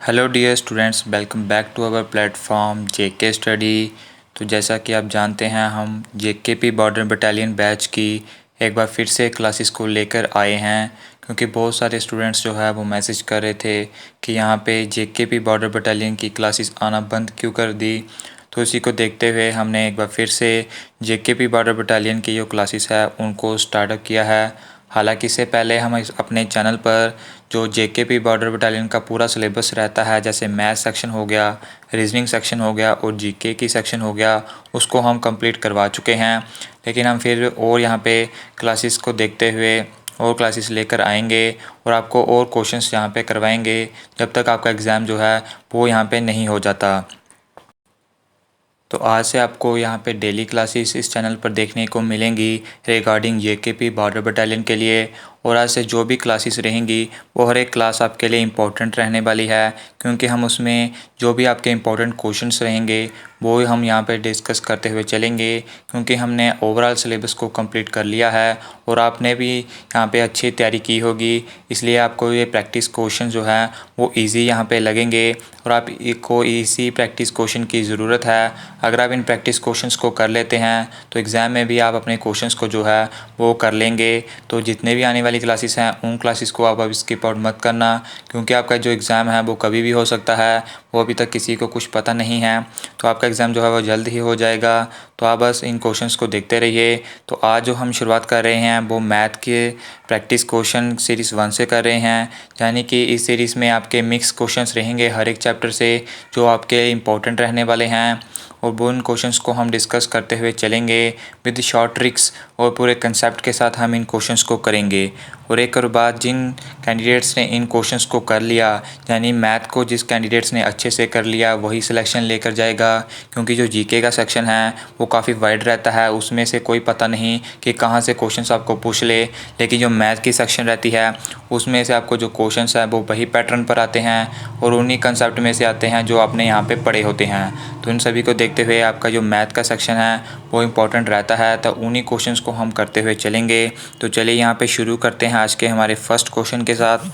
Hello dear students, welcome back to our platform JK study. तो जैसा कि आप जानते हैं, हम जेकेपी बॉर्डर बटालियन बैच की एक बार फिर से क्लासेस को लेकर आए हैं, क्योंकि बहुत सारे स्टूडेंट्स जो है वो मैसेज कर रहे थे कि यहाँ पे जेकेपी बॉर्डर बटालियन की क्लासेस आना बंद क्यों कर दी। तो इसी को देखते हुए हमने एक बार फिर से जेकेपी बॉर्डर बटालियन की जो क्लासेस है उनको स्टार्टअप किया है। हालांकि इससे पहले हम अपने चैनल पर जो जेकेपी बॉर्डर बटालियन का पूरा सिलेबस रहता है, जैसे मैथ सेक्शन हो गया, रीजनिंग सेक्शन हो गया और जीके की सेक्शन हो गया, उसको हम कंप्लीट करवा चुके हैं। लेकिन हम फिर और यहाँ पे क्लासेस को देखते हुए और क्लासेस लेकर आएंगे और आपको और क्वेश्चंस यहाँ पे करवाएंगे जब तक आपका एग्ज़ाम जो है वो यहाँ पे नहीं हो जाता। तो आज से आपको यहाँ पे डेली क्लासेस इस चैनल पर देखने को मिलेंगी रिगार्डिंग जेकेपी बॉर्डर बटालियन के लिए। और आज से जो भी क्लासेस रहेंगी वो हर एक क्लास आपके लिए इम्पोर्टेंट रहने वाली है, क्योंकि हम उसमें जो भी आपके इम्पोर्टेंट क्वेश्चंस रहेंगे वो हम यहाँ पे डिस्कस करते हुए चलेंगे, क्योंकि हमने ओवरऑल सिलेबस को कंप्लीट कर लिया है और आपने भी यहाँ पे अच्छी तैयारी की होगी, इसलिए आपको ये प्रैक्टिस क्वेश्चन जो है वो ईजी यहाँ पे लगेंगे और आपको इसी प्रैक्टिस क्वेश्चन की ज़रूरत है। अगर आप इन प्रैक्टिस क्वेश्चंस को कर लेते हैं तो एग्ज़ाम में भी आप अपने क्वेश्चंस को जो है वो कर लेंगे। तो जितने भी आने वाली क्लासेस हैं उन क्लासेस को आप अब स्किप आउट मत करना, क्योंकि आपका जो एग्ज़ाम है वो कभी भी हो सकता है, वो अभी तक किसी को कुछ पता नहीं है। तो आपका एग्ज़ाम जो है वो जल्द ही हो जाएगा। तो आप बस इन क्वेश्चंस को देखते रहिए। तो आज जो हम शुरुआत कर रहे हैं वो मैथ के प्रैक्टिस क्वेश्चन सीरीज़ 1 से कर रहे हैं, यानी कि इस सीरीज़ में आपके मिक्स क्वेश्चंस रहेंगे हर एक चैप्टर से, जो आपके इम्पोर्टेंट रहने वाले हैं। और वो उन क्वेश्चंस को हम डिस्कस करते हुए चलेंगे विद शॉर्ट ट्रिक्स, और पूरे कंसेप्ट के साथ हम इन क्वेश्चंस को करेंगे। और एक और बात, जिन कैंडिडेट्स ने इन क्वेश्चंस को कर लिया, यानी मैथ को जिस कैंडिडेट्स ने अच्छे से कर लिया वही सिलेक्शन लेकर जाएगा, क्योंकि जो जीके का सेक्शन है वो काफ़ी वाइड रहता है, उसमें से कोई पता नहीं कि कहाँ से क्वेश्चंस आपको पूछ ले। लेकिन जो मैथ की सेक्शन रहती है उसमें से आपको जो क्वेश्चंस है वो वही पैटर्न पर आते हैं और उन्हीं कंसेप्ट में से आते हैं जो आपने यहाँ पे पढ़े होते हैं। तो इन सभी को देखते हुए आपका जो मैथ का सेक्शन है वो इम्पोर्टेंट रहता है, तो उन्हीं क्वेश्चंस को हम करते हुए चलेंगे। तो चलिए यहाँ पे शुरू करते हैं आज के हमारे फर्स्ट क्वेश्चन के साथ।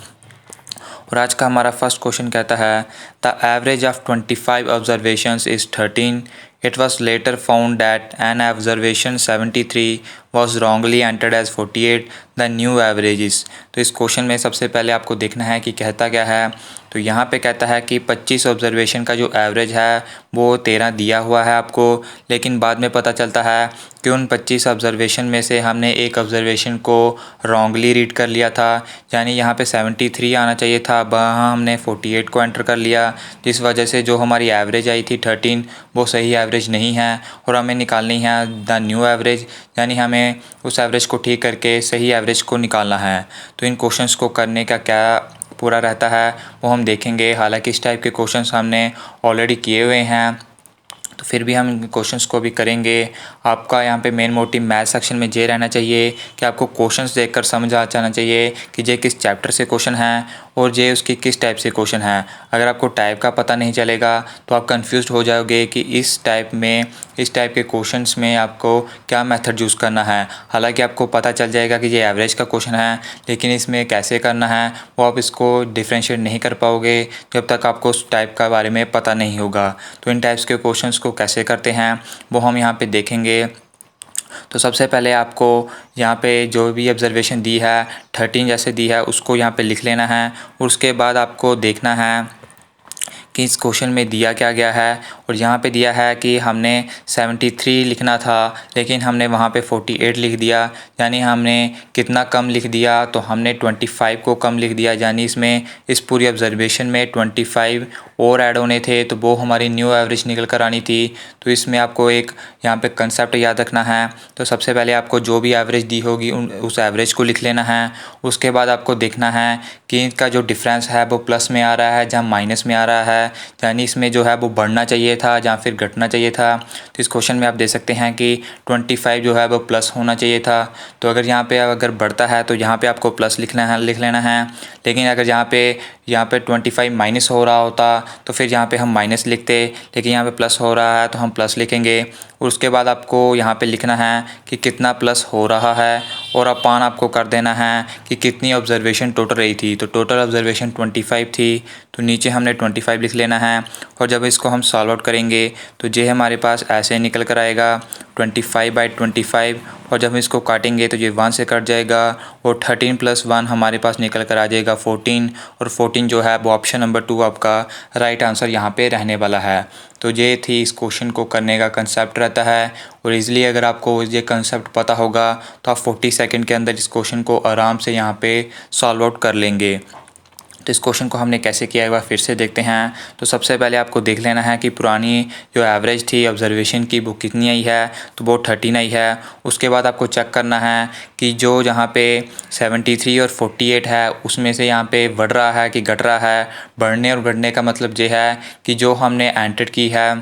और आज का हमारा फर्स्ट क्वेश्चन कहता है, the average of 25 observations is 13। It was later found that an observation 73 was wrongly entered as 48, the new averages। तो इस क्वेश्चन में सबसे पहले आपको देखना है कि कहता क्या है। तो यहाँ पे कहता है कि 25 ऑब्जर्वेशन का जो एवरेज है वो 13 दिया हुआ है आपको, लेकिन बाद में पता चलता है कि उन 25 ऑब्जर्वेशन में से हमने एक ऑब्जर्वेशन को रॉन्गली रीड कर लिया था, यानी यहाँ पे 73 आना चाहिए था, वहाँ हमने 48 को एंटर कर लिया, जिस वजह से जो हमारी एवरेज आई थी 13 वो सही एवरेज नहीं है और हमें निकालनी है द न्यू एवरेज, यानी हमें उस एवरेज को ठीक करके सही एवरेज को निकालना है। तो इन क्वेश्चंस को करने का क्या पूरा रहता है वो हम देखेंगे। हालांकि इस टाइप के क्वेश्चंस हमने ऑलरेडी किए हुए हैं, तो फिर भी हम क्वेश्चंस को भी करेंगे। आपका यहाँ पे मेन मोटिव मैथ सेक्शन में ये रहना चाहिए कि आपको क्वेश्चंस देखकर समझ आ जाना चाहिए कि ये किस चैप्टर से क्वेश्चन है और ये उसकी किस टाइप से क्वेश्चन है। अगर आपको टाइप का पता नहीं चलेगा तो आप कंफ्यूज हो जाओगे कि इस टाइप के क्वेश्चंस में आपको क्या मेथड यूज़ करना है। हालांकि आपको पता चल जाएगा कि ये एवरेज का क्वेश्चन है, लेकिन इसमें कैसे करना है वो आप इसको डिफ्रेंशिएट नहीं कर पाओगे जब तक आपको उस टाइप का बारे में पता नहीं होगा। तो इन टाइप्स के क्वेश्चंस को कैसे करते हैं वो हम यहाँ पे देखेंगे। तो सबसे पहले आपको यहाँ पे जो भी ऑब्जर्वेशन दी है 13 जैसे दी है उसको यहाँ पे लिख लेना है, और उसके बाद आपको देखना है कि इस क्वेश्चन में दिया क्या गया है। और यहाँ पे दिया है कि हमने 73 लिखना था, लेकिन हमने वहाँ पे 48 लिख दिया, यानी हमने कितना कम लिख दिया, तो हमने 25 को कम लिख दिया, यानी इसमें इस पूरी ऑब्जर्वेशन में 25 और ऐड होने थे, तो वो हमारी न्यू एवरेज निकल कर आनी थी। तो इसमें आपको एक यहाँ पे कंसेप्ट याद रखना है। तो सबसे पहले आपको जो भी एवरेज दी होगी उस एवरेज को लिख लेना है। उसके बाद आपको देखना है कि इनका जो डिफरेंस है वो प्लस में आ रहा है जहाँ माइनस में आ रहा है, यानी इसमें जो है वो बढ़ना चाहिए था जहाँ फिर घटना चाहिए था। तो इस क्वेश्चन में आप देख सकते हैं कि 25 जो है वो प्लस होना चाहिए था। तो अगर यहाँ पे अगर बढ़ता है तो यहाँ पे आपको प्लस लिख लेना है, लेकिन अगर यहाँ पे यहाँ पे 25 माइनस हो रहा होता तो फिर यहाँ पे हम माइनस लिखते, लेकिन यहाँ पे प्लस हो रहा है तो हम प्लस लिखेंगे। और उसके बाद आपको यहाँ पे लिखना है कि कितना प्लस हो रहा है और अपान आपको कर देना है कि कितनी ऑब्जर्वेशन टोटल रही थी। तो टोटल ऑब्जर्वेशन 25 थी, तो नीचे हमने 25 लिख लेना है। और जब इसको हम सॉल्व आउट करेंगे तो ये हमारे पास ऐसे निकल कर आएगा 25/25। और जब हम इसको काटेंगे तो ये 1 से कट जाएगा और 13 + 1 हमारे पास निकल कर आ जाएगा 14। और 14 जो है वो ऑप्शन नंबर 2 आपका राइट आंसर यहाँ पे रहने वाला है। तो ये थी इस क्वेश्चन को करने का कंसेप्ट रहता है। और ईज़िली अगर आपको ये कंसेप्ट पता होगा तो आप 40 सेकंड के अंदर इस क्वेश्चन को आराम से यहाँ पे सॉल्व आउट कर लेंगे। तो इस क्वेश्चन को हमने कैसे किया है वह फिर से देखते हैं। तो सबसे पहले आपको देख लेना है कि पुरानी जो एवरेज थी ऑब्जर्वेशन की वो कितनी आई है, तो वो 13 आई है। उसके बाद आपको चेक करना है कि जो यहाँ पे 73 और 48 है उसमें से यहाँ पे बढ़ रहा है कि घट रहा है। बढ़ने और घटने का मतलब ये है कि जो हमने एंटर की है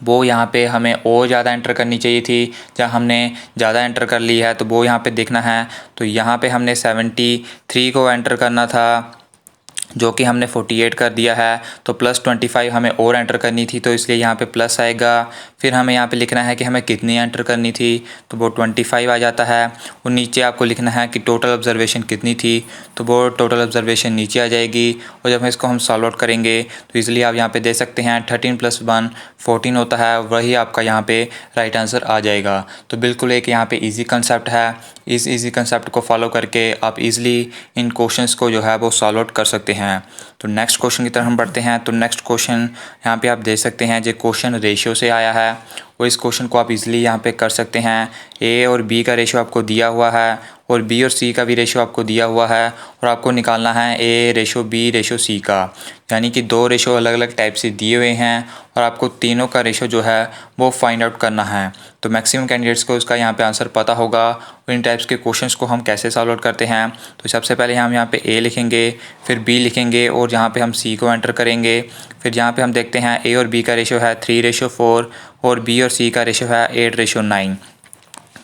वो यहाँ पे हमें और ज़्यादा एंटर करनी चाहिए थी, जहाँ हमने ज़्यादा एंटर कर ली है तो वो यहाँ पे देखना है। तो यहाँ पे हमने 73 को एंटर करना था जो कि हमने 48 कर दिया है, तो +25 हमें और एंटर करनी थी, तो इसलिए यहाँ पे प्लस आएगा। फिर हमें यहाँ पे लिखना है कि हमें कितनी एंटर करनी थी, तो वो 25 आ जाता है। और नीचे आपको लिखना है कि टोटल ऑब्जर्वेशन कितनी थी, तो वो टोटल ऑब्जर्वेशन नीचे आ जाएगी। और जब हम इसको हम सॉल्व आउट करेंगे तो इसलिए आप यहाँ पे दे सकते हैं 13 + 1 14 होता है, वही आपका यहाँ पे राइट आंसर आ जाएगा। तो बिल्कुल एक यहाँ पे ईजी कंसेप्ट है। इस ईजी कंसेप्ट को फॉलो करके आप ईज़िली इन क्वेश्चंस को जो है वो सॉल्व आउट कर सकते हैं। तो नेक्स्ट क्वेश्चन की तरफ हम बढ़ते हैं। तो नेक्स्ट क्वेश्चन यहाँ पे आप देख सकते हैं, जो क्वेश्चन रेशियो से आया है वो इस क्वेश्चन को आप इजीली यहाँ पे कर सकते हैं। ए और बी का रेशियो आपको दिया हुआ है और बी और सी का भी रेशियो आपको दिया हुआ है और आपको निकालना है ए रेशो बी रेशो सी का, यानी कि 2 रेशो अलग अलग टाइप से दिए हुए हैं और आपको तीनों का रेशो जो है वो फाइंड आउट करना है। तो मैक्सिमम कैंडिडेट्स को इसका यहाँ पे आंसर पता होगा। और इन टाइप्स के क्वेश्चंस को हम कैसे सॉल्व आउट करते हैं, तो सबसे पहले हम यहाँ पे ए लिखेंगे, फिर बी लिखेंगे और यहाँ पे हम सी को एंटर करेंगे। फिर यहाँ पे हम देखते हैं ए और बी का रेशो है 3:4 और बी और सी का रेशो है 8:9।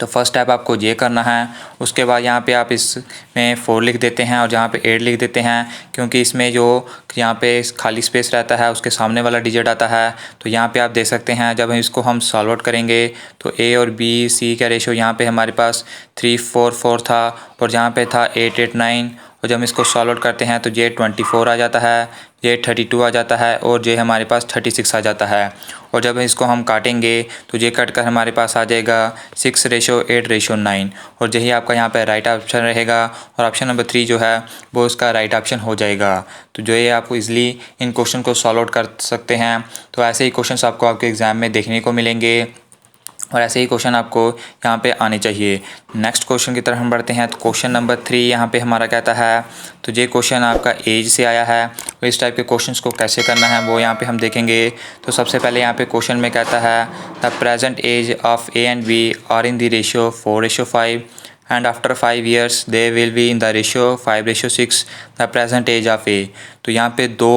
तो फर्स्ट स्टेप आपको ये करना है। उसके बाद यहाँ पे आप इसमें 4 लिख देते हैं और जहाँ पे 8 लिख देते हैं, क्योंकि इसमें जो यहाँ पे खाली स्पेस रहता है उसके सामने वाला डिजिट आता है। तो यहाँ पे आप देख सकते हैं जब इसको हम सॉल्व आउट करेंगे तो ए और बी सी का रेशो यहाँ पे हमारे पास 3:4 था और जहाँ पे था 8:9। और जब हम इसको सॉल्व आउट करते हैं तो ये 24 आ जाता है, ये 32 आ जाता है और ये हमारे पास 36 आ जाता है। और जब इसको हम काटेंगे तो ये कट कर हमारे पास आ जाएगा 6:8:9 और यही आपका यहाँ पे राइट ऑप्शन रहेगा। और ऑप्शन नंबर 3 जो है वो उसका राइट ऑप्शन हो जाएगा। तो जो ये आपको इजीली इन क्वेश्चन को सॉल्व आउट कर सकते हैं। तो ऐसे ही क्वेश्चंस आपको आपके एग्ज़ाम में देखने को मिलेंगे और ऐसे ही क्वेश्चन आपको यहाँ पे आने चाहिए। नेक्स्ट क्वेश्चन की तरफ हम बढ़ते हैं। तो क्वेश्चन नंबर 3 यहाँ पे हमारा कहता है, तो ये क्वेश्चन आपका एज से आया है। तो इस टाइप के क्वेश्चंस को कैसे करना है वो यहाँ पे हम देखेंगे। तो सबसे पहले यहाँ पे क्वेश्चन में कहता है the present age of A and B are in the ratio 4:5 and after 5 years they will be in the ratio 5:6 the present age of A। तो यहाँ पे 2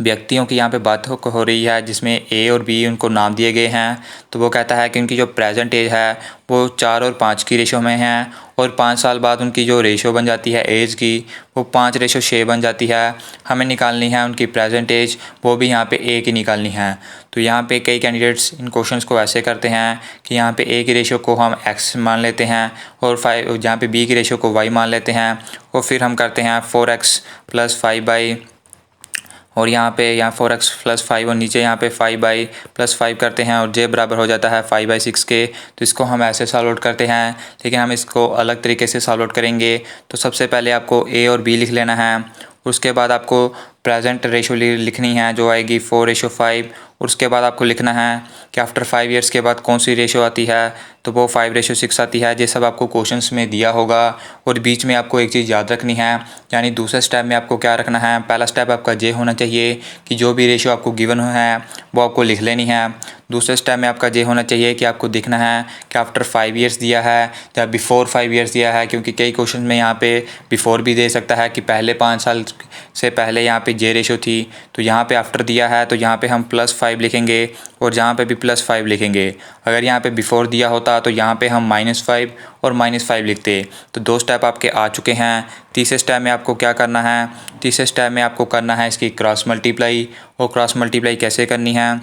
व्यक्तियों की यहाँ पे बात हो रही है जिसमें ए और बी उनको नाम दिए गए हैं। तो वो कहता है कि उनकी जो प्रेजेंट एज है वो 4 और 5 की रेशो में है और 5 साल बाद उनकी जो रेशो बन जाती है एज की वो 5:6 बन जाती है। हमें निकालनी है उनकी प्रेजेंट एज, वो भी यहाँ पे ए की निकालनी है। तो यहाँ पे कई कैंडिडेट्स इन क्वेश्चंस को ऐसे करते हैं कि यहाँ पे ए की रेशो को हम एक्स मान लेते हैं और 5 जहाँ पे बी की रेशो को वाई मान लेते हैं और फिर हम करते हैं 4x + 5y और यहाँ पे 4x + 5 और नीचे यहाँ पे 5y + 5 करते हैं और j बराबर हो जाता है 5/6 के। तो इसको हम ऐसे सॉल्व आउट करते हैं, लेकिन हम इसको अलग तरीके से सॉल्व आउट करेंगे। तो सबसे पहले आपको a और b लिख लेना है, उसके बाद आपको प्रेजेंट रेशो लिखनी है जो आएगी 4:5 और उसके बाद आपको लिखना है कि आफ्टर 5 ईयर्स के बाद कौन सी रेशो आती है, तो वो 5:6 आती है। ये सब आपको क्वेश्चंस में दिया होगा। और बीच में आपको एक चीज़ याद रखनी है, यानी दूसरे स्टेप में आपको क्या रखना है, पहला स्टेप आपका ये होना चाहिए कि जो भी रेशो आपको गिवन है वो आपको लिख लेनी है। दूसरे स्टेप में आपका ये होना चाहिए कि आपको देखना है कि आफ्टर 5 ईयर्स दिया है या बिफोर 5 ईयर्स दिया है, क्योंकि कई क्वेश्चन में यहाँ पे बिफोर भी दे सकता है कि पहले 5 साल से पहले यहाँ पे पे जे रेशो थी, तो यहाँ पे आफ्टर दिया है तो यहाँ पे हम +5 लिखेंगे और जहाँ पे भी +5 लिखेंगे। अगर यहाँ पे बिफोर दिया होता तो यहाँ पे हम -5 और -5 लिखते। तो 2 स्टेप आपके आ चुके हैं। तीसरे स्टेप में आपको क्या करना है, तीसरे स्टेप में आपको करना है इसकी क्रॉस मल्टीप्लाई। और क्रॉस मल्टीप्लाई कैसे करनी है,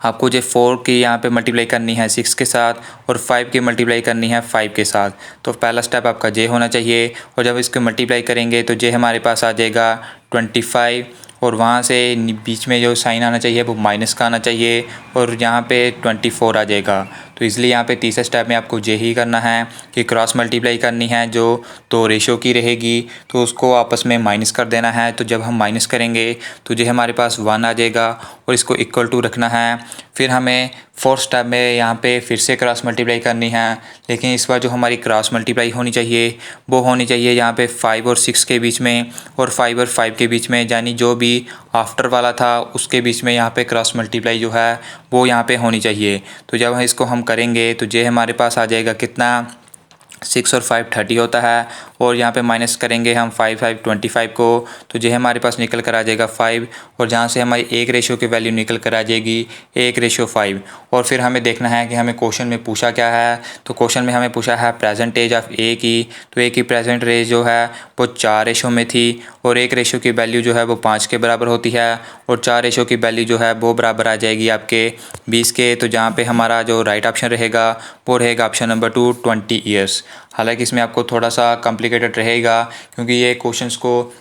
आपको जो 4 की यहाँ पे मल्टीप्लाई करनी है 6 के साथ और 5 की मल्टीप्लाई करनी है 5 के साथ। तो पहला स्टेप आपका जे होना चाहिए और जब इसको मल्टीप्लाई करेंगे तो जे हमारे पास आ जाएगा 25 और वहाँ से बीच में जो साइन आना चाहिए वो माइनस का आना चाहिए और यहाँ पे 24 आ जाएगा। तो इसलिए यहाँ पे तीसरे स्टेप में आपको जे ही करना है कि क्रॉस मल्टीप्लाई करनी है जो 2 रेशो की रहेगी तो उसको आपस में माइनस कर देना है। तो जब हम माइनस करेंगे तो जो हमारे पास 1 आ जाएगा और इसको इक्वल टू रखना है। फिर हमें 4th स्टेप में यहाँ पे फिर से क्रॉस मल्टीप्लाई करनी है, लेकिन इस बार जो हमारी क्रॉस मल्टीप्लाई होनी चाहिए वो होनी चाहिए यहाँ पे 5 और 6 के बीच में और 5 और 5 के बीच में, यानी जो भी आफ्टर वाला था उसके बीच में यहाँ पे क्रॉस मल्टीप्लाई जो है वो यहाँ पे होनी चाहिए। तो जब इसको हम करेंगे तो जे हमारे पास आ जाएगा कितना, 6 और 5 30 होता है और यहाँ पे माइनस करेंगे हम 5 5 25 को तो जो हमारे पास निकल कर आ जाएगा 5 और जहाँ से हमारी एक रेशो की वैल्यू निकल कर आ जाएगी 1:5। और फिर हमें देखना है कि हमें क्वेश्चन में पूछा क्या है। तो क्वेश्चन में हमें पूछा है प्रेजेंट एज ऑफ ए की, तो ए की प्रेजेंट एज जो है वो 4 रेशो में थी और 1 रेशो की वैल्यू जो है वो 5 के बराबर होती है और 4 रेशो की वैल्यू जो है वो बराबर आ जाएगी आपके 20 के। तो जहाँ पे हमारा जो राइट ऑप्शन रहेगा वो रहेगा ऑप्शन नंबर 2 20 ईयर्स। हालांकि इसमें आपको थोड़ा सा कॉम्प्लिकेटेड रहेगा क्योंकि ये क्वेश्चंस को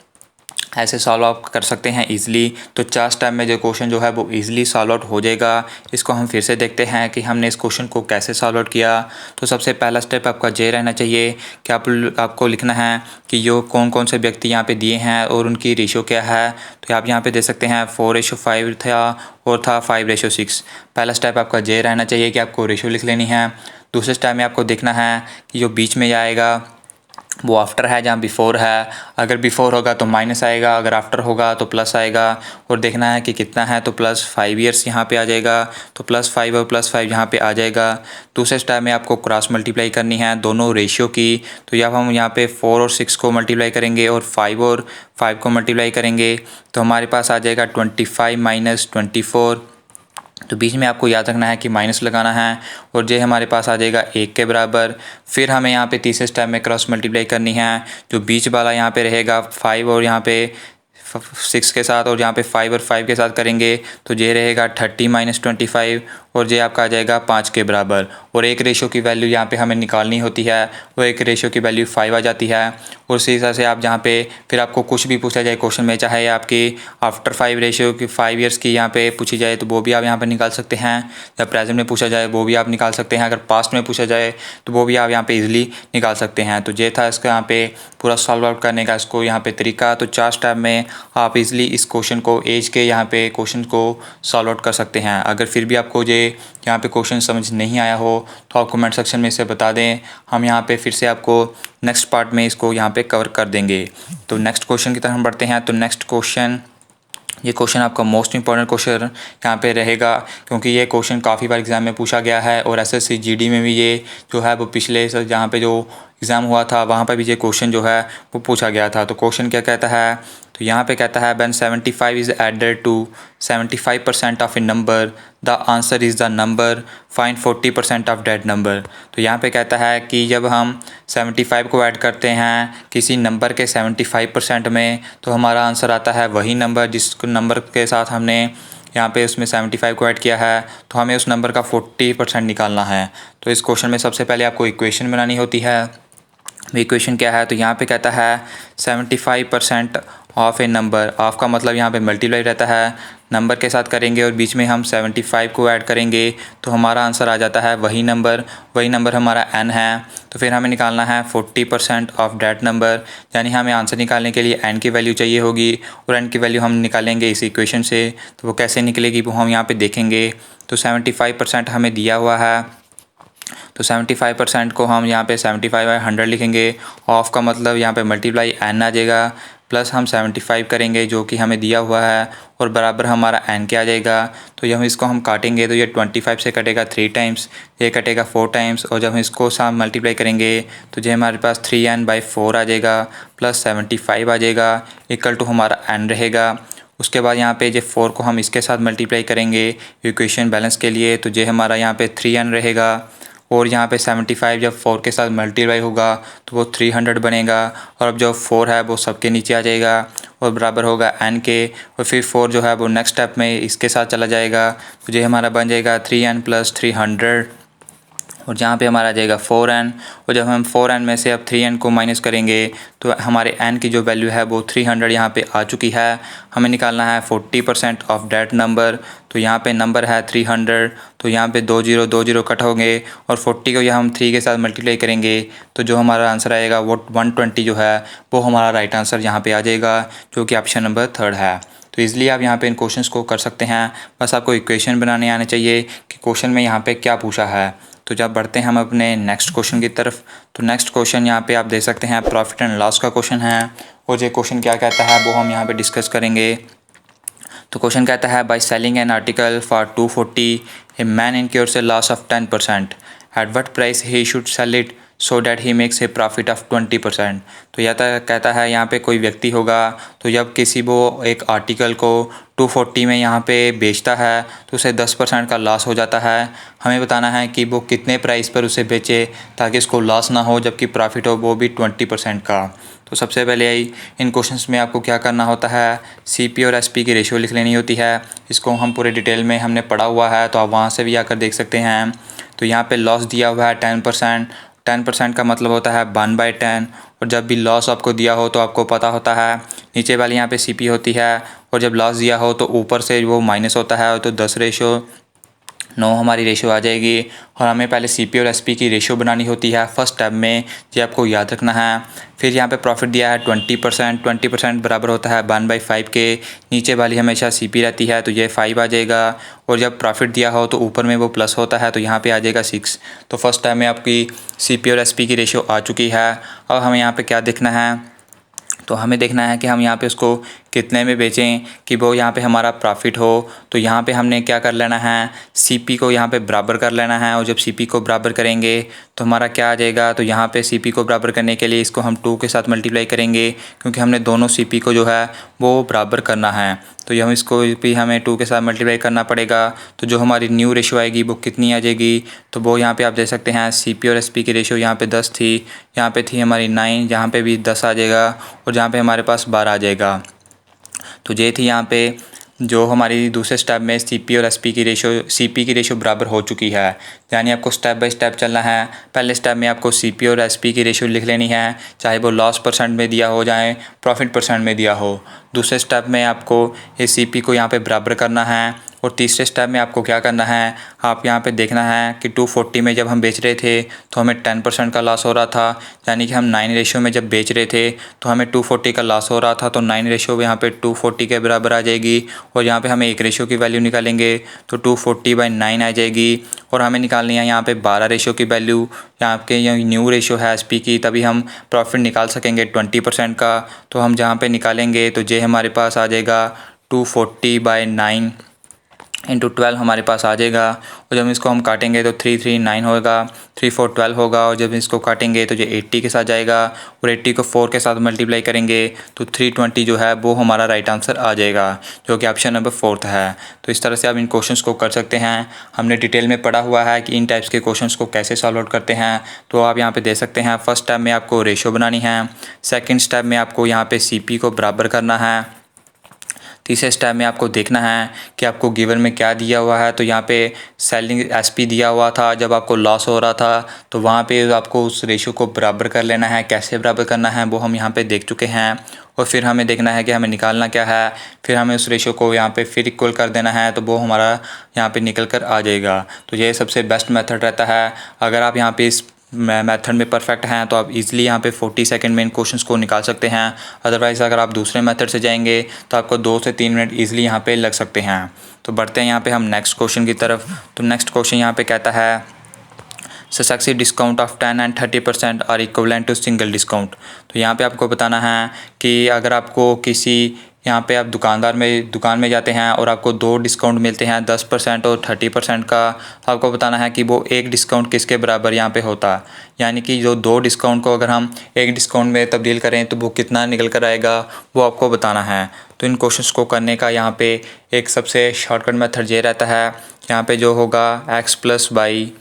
ऐसे सॉल्व आउट कर सकते हैं इजीली। तो 4 स्टेप में जो क्वेश्चन जो है वो इजीली सॉल्व आउट हो जाएगा। इसको हम फिर से देखते हैं कि हमने इस क्वेश्चन को कैसे सॉल्व आउट किया। तो सबसे पहला स्टेप आपका जे रहना चाहिए कि आपको लिखना है कि जो कौन कौन से व्यक्ति यहाँ पे दिए हैं और उनकी रेशो क्या है। तो आप यहाँ पे दे सकते हैं 4:5 था और था 5:6। पहला स्टेप आपका जे रहना चाहिए कि आपको रेशो लिख लेनी है। दूसरे स्टेप में आपको देखना है कि जो बीच में आएगा वो आफ्टर है जहाँ बिफोर है। अगर बिफोर होगा तो माइनस आएगा, अगर आफ्टर होगा तो प्लस आएगा और देखना है कि कितना है। तो +5 ईयर्स यहाँ पे आ जाएगा, तो +5 और +5 यहाँ पे आ जाएगा। दूसरे स्टेप में आपको क्रॉस मल्टीप्लाई करनी है दोनों रेशियो की। तो जब हम यहाँ पे 4 और 6 को मल्टीप्लाई करेंगे और 5 और 5 को मल्टीप्लाई करेंगे तो हमारे पास आ जाएगा 25 - 24। तो बीच में आपको याद रखना है कि माइनस लगाना है और जे हमारे पास आ जाएगा 1 के बराबर। फिर हमें यहाँ पे तीसरे स्टेप में क्रॉस मल्टीप्लाई करनी है। जो बीच वाला यहाँ पे रहेगा 5 और यहाँ पे 6 के साथ और यहाँ पे 5 और 5 के साथ करेंगे तो जे रहेगा 30 - 25 और जे आपका आ जाएगा 5 के बराबर। और एक रेशो की वैल्यू यहाँ पे हमें निकालनी होती है, वो एक रेशो की वैल्यू 5 आ जाती है। और उसी हिसाब से आप जहाँ पे फिर आपको कुछ भी पूछा जाए क्वेश्चन में, चाहे आपकी आफ्टर 5 रेशो की 5 ईयर्स की यहाँ पे पूछी जाए तो वो भी आप यहाँ पे निकाल सकते हैं। जब प्रेजेंट में पूछा जाए वो भी आप निकाल सकते हैं, अगर पास्ट में पूछा जाए तो वो भी आप यहाँ पे इजीली निकाल सकते हैं। तो ये था इसका यहाँ पे पूरा सॉल्व आउट करने का इसको यहाँ पे तरीका। तो 4 स्टेप में आप इजीली इस क्वेश्चन को एज के यहाँ पे क्वेश्चन को सॉल्व आउट कर सकते हैं। अगर फिर भी आपको ये यहाँ पे क्वेश्चन समझ नहीं आया हो तो आप कमेंट सेक्शन में इसे बता दें, हम यहाँ पे फिर से आपको नेक्स्ट पार्ट में इसको यहाँ पे कवर कर देंगे। तो नेक्स्ट क्वेश्चन की तरफ हम बढ़ते हैं। तो नेक्स्ट क्वेश्चन, ये क्वेश्चन आपका मोस्ट इंपॉर्टेंट क्वेश्चन यहाँ पे रहेगा क्योंकि ये क्वेश्चन काफ़ी बार एग्ज़ाम में पूछा गया है और एसएससी जीडी में भी ये जो है वो पिछले जहाँ पे जो एग्ज़ाम हुआ था वहाँ पर भी ये क्वेश्चन जो है वो पूछा गया था। तो क्वेश्चन क्या कहता है, तो यहाँ पे कहता है when 75 is added to 75% of a number the answer is the number, find 40% of that number. तो यहाँ पे कहता है कि जब हम 75 को ऐड करते हैं किसी नंबर के 75% में तो हमारा आंसर आता है वही नंबर जिस नंबर के साथ हमने यहाँ पे उसमें 75 को ऐड किया है। तो हमें उस नंबर का 40% निकालना है। तो इस क्वेश्चन में सबसे पहले आपको इक्वेशन बनानी होती है। इक्वेशन क्या है, तो यहाँ पे कहता है 75% ऑफ ए नंबर, ऑफ का मतलब यहाँ पे मल्टीप्लाई रहता है, नंबर के साथ करेंगे और बीच में हम 75 को ऐड करेंगे तो हमारा आंसर आ जाता है वही नंबर हमारा n है। तो फिर हमें निकालना है 40% ऑफ डैट नंबर, यानी हमें आंसर निकालने के लिए n की वैल्यू चाहिए होगी और n की वैल्यू हम निकालेंगे इस इक्वेशन से। तो वो कैसे निकलेगी वो हम यहाँ पे देखेंगे। तो 75% हमें दिया हुआ है, तो 75% को हम यहाँ पे 75/100 लिखेंगे। ऑफ का मतलब यहाँ पे मल्टीप्लाई n आ जाएगा, प्लस हम 75 करेंगे जो कि हमें दिया हुआ है और बराबर हमारा n क्या आ जाएगा। तो जब हम इसको हम काटेंगे तो ये 25 से कटेगा 3 टाइम्स, ये कटेगा 4 टाइम्स, और जब हम इसको साथ मल्टीप्लाई करेंगे तो ये हमारे पास 3n/4 आ जाएगा प्लस 75 आ जाएगा इक्वल टू हमारा n रहेगा। उसके बाद यहाँ पे जो 4 को हम इसके साथ मल्टीप्लाई करेंगे इक्वेशन बैलेंस के लिए, तो ये हमारा यहाँ पे 3n रहेगा, और यहाँ पे 75 जब 4 के साथ मल्टीप्लाई होगा तो वो 300 बनेगा, और अब जो 4 है वो सबके नीचे आ जाएगा और बराबर होगा n के, और फिर 4 जो है वो नेक्स्ट स्टेप में इसके साथ चला जाएगा, तो ये हमारा बन जाएगा 3n + 300, और जहाँ पे हमारा आ जाएगा 4n, और जब हम 4n में से अब 3n को माइनस करेंगे तो हमारे n की जो वैल्यू है वो 300 यहाँ पे आ चुकी है। हमें निकालना है 40% ऑफ डेट नंबर, तो यहाँ पे नंबर है 300, तो यहाँ पे 2 0 कट होंगे और 40 को यहाँ हम 3 के साथ मल्टीप्लाई करेंगे तो जो हमारा आंसर आएगा वो 120 जो है वो हमारा राइट आंसर यहाँ पे आ जाएगा, जो कि ऑप्शन नंबर 3 है। तो इसलिए आप यहाँ पे इन क्वेश्चंस को कर सकते हैं, बस आपको इक्वेशन बनाने आने चाहिए कि क्वेश्चन में यहाँ पे क्या पूछा है। तो जब बढ़ते हैं हम अपने नेक्स्ट क्वेश्चन की तरफ, तो नेक्स्ट क्वेश्चन यहाँ पे आप देख सकते हैं प्रॉफिट एंड लॉस का क्वेश्चन है, और ये क्वेश्चन क्या कहता है वो हम यहाँ पे डिस्कस करेंगे। तो क्वेश्चन कहता है by selling an article for 240 a man incurs a loss of 10%, at what price he should sell it so that he makes a profit of 20%। तो यह कहता है यहाँ पे कोई व्यक्ति होगा, तो जब किसी वो एक आर्टिकल को 240 में यहाँ पे बेचता है तो उसे 10% का लॉस हो जाता है। हमें बताना है कि वो कितने प्राइस पर उसे बेचे ताकि उसको लॉस ना हो जबकि प्रॉफिट हो वो भी 20% का। तो सबसे पहले इन क्वेश्चंस में आपको क्या करना होता है, CP और SP की रेशियो लिख लेनी होती है। इसको हम पूरे डिटेल में हमने पढ़ा हुआ है, तो आप वहाँ से भी आकर देख सकते हैं। तो यहाँ पे लॉस दिया हुआ है 10%, 10% का मतलब होता है 1/10, और जब भी लॉस आपको दिया हो तो आपको पता होता है नीचे वाली यहाँ पे CP होती है, और जब लॉस दिया हो तो ऊपर से वो माइनस होता है, तो 10:9 हमारी रेशियो आ जाएगी। और हमें पहले CP और SP की रेशियो बनानी होती है फर्स्ट स्टेप में, ये आपको याद रखना है। फिर यहाँ पे प्रॉफिट दिया है 20%, 20% बराबर होता है 1/5 के, नीचे वाली हमेशा CP रहती है तो ये 5 आ जाएगा, और जब प्रॉफिट दिया हो तो ऊपर में वो प्लस होता है तो यहाँ पे आ जाएगा 6। तो फर्स्ट टाइम में आपकी CP और SP की रेशियो आ चुकी है। अब हमें यहाँ पे क्या देखना है, तो हमें देखना है कि हम यहाँ पे उसको कितने में बेचें कि वो यहाँ पे हमारा प्रॉफिट हो। तो यहाँ पे हमने क्या कर लेना है, CP को यहाँ पे बराबर कर लेना है, और जब CP को बराबर करेंगे तो हमारा क्या आ जाएगा, तो यहाँ पे CP को बराबर करने के लिए इसको हम 2 के साथ मल्टीप्लाई करेंगे, क्योंकि हमने दोनों CP को जो है वो बराबर करना है। तो हम इसको भी हमें 2 के साथ मल्टीप्लाई करना पड़ेगा, तो जो हमारी न्यू रेशियो आएगी वो कितनी आ जाएगी, तो वो यहाँ पे आप देख सकते हैं CP और SP की रेशियो यहाँ पे 10 थी, यहाँ पे थी हमारी 9, यहाँ पे भी 10 आ जाएगा, और जहाँ पे हमारे पास 12 आ जाएगा। तो ये थी यहाँ पे जो हमारी दूसरे स्टेप में CP और SP की रेशियो, CP की रेशियो बराबर हो चुकी है, यानी आपको स्टेप बाय स्टेप चलना है। पहले स्टेप में आपको CP और SP की रेशियो लिख लेनी है, चाहे वो लॉस परसेंट में दिया हो चाहे प्रॉफिट परसेंट में दिया हो। दूसरे स्टेप में आपको ये CP को यहाँ पे बराबर करना है, और तीसरे स्टेप में आपको क्या करना है, आप यहाँ पे देखना है कि 240 में जब हम बेच रहे थे तो हमें 10% का लॉस हो रहा था, यानी कि हम 9 रेशियो में जब बेच रहे थे तो हमें 240 का लॉस हो रहा था, तो 9 रेशियो यहाँ पे 240 के बराबर आ जाएगी, और यहाँ पे हमें एक रेशियो की वैल्यू निकालेंगे तो 240/9 आ जाएगी, और हमें निकालनी है यहाँ पे 12 रेशियो की वैल्यू। यहाँ पे ये न्यू रेशियो है SP की, तभी हम प्रॉफिट निकाल सकेंगे 20% का। तो हम जहाँ पे निकालेंगे तो ये हमारे पास आ जाएगा 240/9 इंटू 12 हमारे पास आ जाएगा, और जब इसको हम काटेंगे तो 339 होगा, 3412 होगा, और जब इसको काटेंगे तो ये 80 के साथ जाएगा, और 80 को 4 के साथ मल्टीप्लाई करेंगे तो 320 जो है वो हमारा राइट आंसर आ जाएगा, जो कि ऑप्शन नंबर 4 है। तो इस तरह से आप इन क्वेश्चंस को कर सकते हैं। हमने डिटेल में पढ़ा हुआ है कि इन टाइप्स के क्वेश्चंस को कैसे सॉल्व आउट करते हैं, तो आप यहाँ पे दे सकते हैं। फर्स्ट स्टेप में आपको रेशियो बनानी है, सेकेंड स्टेप में आपको यहाँ पे CP को बराबर करना है, तीसरे स्टेप में आपको देखना है कि आपको गिवन में क्या दिया हुआ है। तो यहाँ पे सेलिंग SP दिया हुआ था, जब आपको लॉस हो रहा था तो वहाँ पे आपको उस रेशियो को बराबर कर लेना है। कैसे बराबर करना है वो हम यहाँ पे देख चुके हैं, और फिर हमें देखना है कि हमें निकालना क्या है, फिर हमें उस रेशियो को यहाँ पे फिर इक्वल कर देना है, तो वो हमारा यहाँ पे निकल कर आ जाएगा। तो ये सबसे बेस्ट मेथड रहता है। अगर आप यहाँ पे इस मेथड में परफेक्ट हैं तो आप इजीली यहाँ पे 40 सेकंड में इन क्वेश्चंस को निकाल सकते हैं। अदरवाइज़ अगर आप दूसरे मेथड से जाएंगे तो आपको 2 से 3 मिनट इजीली यहाँ पे लग सकते हैं। तो बढ़ते हैं यहाँ पे हम नेक्स्ट क्वेश्चन की तरफ। तो नेक्स्ट क्वेश्चन यहाँ पे कहता है successive discount of 10 and 30% are equivalent to single discount. तो यहाँ पे आपको बताना है कि अगर आपको किसी यहाँ पे आप दुकान में जाते हैं और आपको 2 डिस्काउंट मिलते हैं 10% और 30% का, आपको बताना है कि वो एक डिस्काउंट किसके बराबर यहाँ पे होता है। यानी कि जो 2 डिस्काउंट को अगर हम एक डिस्काउंट में तब्दील करें तो वो कितना निकल कर आएगा, वो आपको बताना है। तो इन क्वेश्चंस को करने का यहाँ पे एक सबसे शॉर्टकट मेथड ये रहता है, यहाँ पे जो होगा x plus by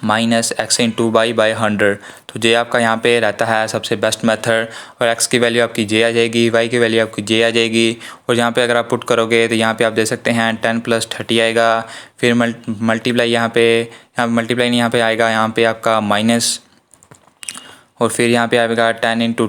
minus x into by 100। तो जे आपका यहाँ पे रहता है सबसे बेस्ट मेथड, और x की वैल्यू आपकी जे आ जाएगी, y की वैल्यू आपकी जे आ जाएगी, और यहाँ पे अगर आप पुट करोगे तो यहाँ पे आप दे सकते हैं 10 + 30 आएगा, फिर मल्टीप्लाई यहाँ मल्टीप्लाई नहीं यहाँ पे आएगा, यहाँ पे आपका माइनस, और फिर यहाँ पे आएगा 10 ×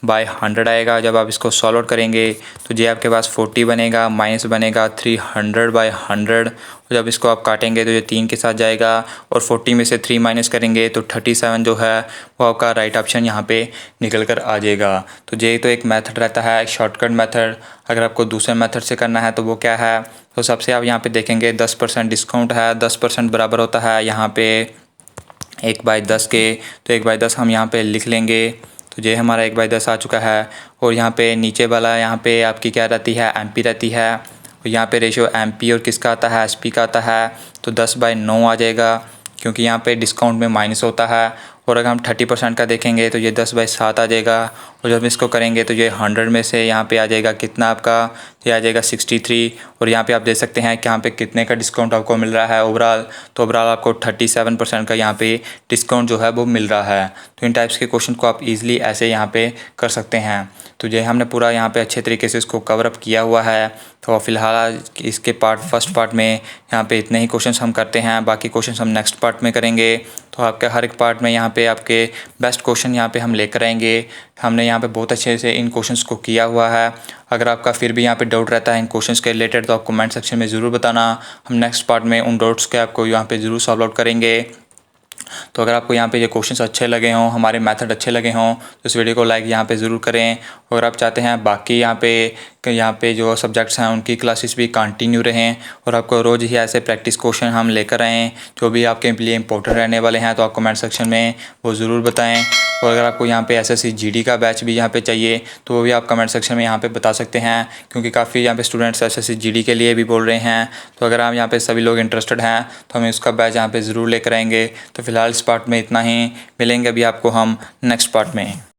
30/100 आएगा। जब आप इसको सॉल्व आउट करेंगे तो ये आपके पास 40 बनेगा, माइनस बनेगा 300/100, और जब इसको आप काटेंगे तो ये 3 के साथ जाएगा, और 40 में से 3 माइनस करेंगे तो 37 जो है वो आपका राइट ऑप्शन यहाँ पे निकल कर आ जाएगा। तो ये तो एक मेथड रहता है, एक शॉर्टकट मेथड। अगर आपको दूसरे मेथड से करना है तो वो क्या है, तो सबसे आप यहाँ पे देखेंगे 10% डिस्काउंट है, 10% बराबर होता है यहाँ पे 1/10 के। तो 1/10 हम यहाँ पे लिख लेंगे, तो ये हमारा 1/10 आ चुका है। और यहाँ पे नीचे वाला यहाँ पे आपकी क्या रहती है, एमपी रहती है, और यहाँ पे रेशियो एमपी और किसका आता है, एसपी का आता है। तो 10/9 आ जाएगा, क्योंकि यहाँ पे डिस्काउंट में माइनस होता है। और अगर हम 30% का देखेंगे तो ये 10/7 आ जाएगा, और जब इसको करेंगे तो ये 100 में से यहाँ पे आ जाएगा कितना आपका, ये आ जाएगा 63। और यहाँ पे आप देख सकते हैं कि यहाँ पे कितने का डिस्काउंट आपको मिल रहा है ओवरऑल, तो ओवरऑल आपको 37% का यहाँ पे डिस्काउंट जो है वो मिल रहा है। तो इन टाइप्स के क्वेश्चन को आप ईज़िली ऐसे यहाँ पे कर सकते हैं। तो ये हमने पूरा यहाँ पे अच्छे तरीके से इसको कवर अप किया हुआ है। तो फ़िलहाल इसके फर्स्ट पार्ट में यहाँ पे इतने ही क्वेश्चंस हम करते हैं, बाकी क्वेश्चंस हम नेक्स्ट पार्ट में करेंगे। तो आपके हर एक पार्ट में यहाँ पे आपके बेस्ट क्वेश्चन यहाँ पे हम लेकर आएंगे। हमने यहाँ पे बहुत अच्छे से इन क्वेश्चंस को किया हुआ है। अगर आपका फिर भी यहाँ पे डाउट रहता है इन क्वेश्चंस के रिलेटेड तो आप कमेंट सेक्शन में ज़रूर बताना। हम नेक्स्ट पार्ट में उन डाउट्स के आपको यहाँ पे ज़रूर सॉल्व आउट करेंगे। तो अगर आपको यहाँ पे ये क्वेश्चंस अच्छे लगे हों, हमारे मेथड अच्छे लगे हों, तो इस वीडियो को लाइक यहाँ पे ज़रूर करें। और आप चाहते हैं बाकी यहाँ पे जो सब्जेक्ट्स हैं उनकी क्लासेस भी कंटिन्यू रहें, और आपको रोज़ ही ऐसे प्रैक्टिस क्वेश्चन हम लेकर आएँ जो भी आपके लिए इंपॉर्टेंट रहने वाले हैं। तो आप कमेंट सेक्शन में वो ज़रूर बताएँ। और अगर आपको यहाँ पे एसएससी जीडी का बैच भी यहाँ पे चाहिए तो वो भी आप कमेंट सेक्शन में यहाँ पे बता सकते हैं, क्योंकि काफ़ी यहाँ पे स्टूडेंट्स एसएससी जीडी के लिए भी बोल रहे हैं। तो अगर आप यहाँ पे सभी लोग इंटरेस्टेड हैं तो हम उसका बैच यहाँ पे ज़रूर लेकर आएंगे। तो फिलहाल इस पार्ट में इतना ही, मिलेंगे अभी आपको हम नेक्स्ट पार्ट में।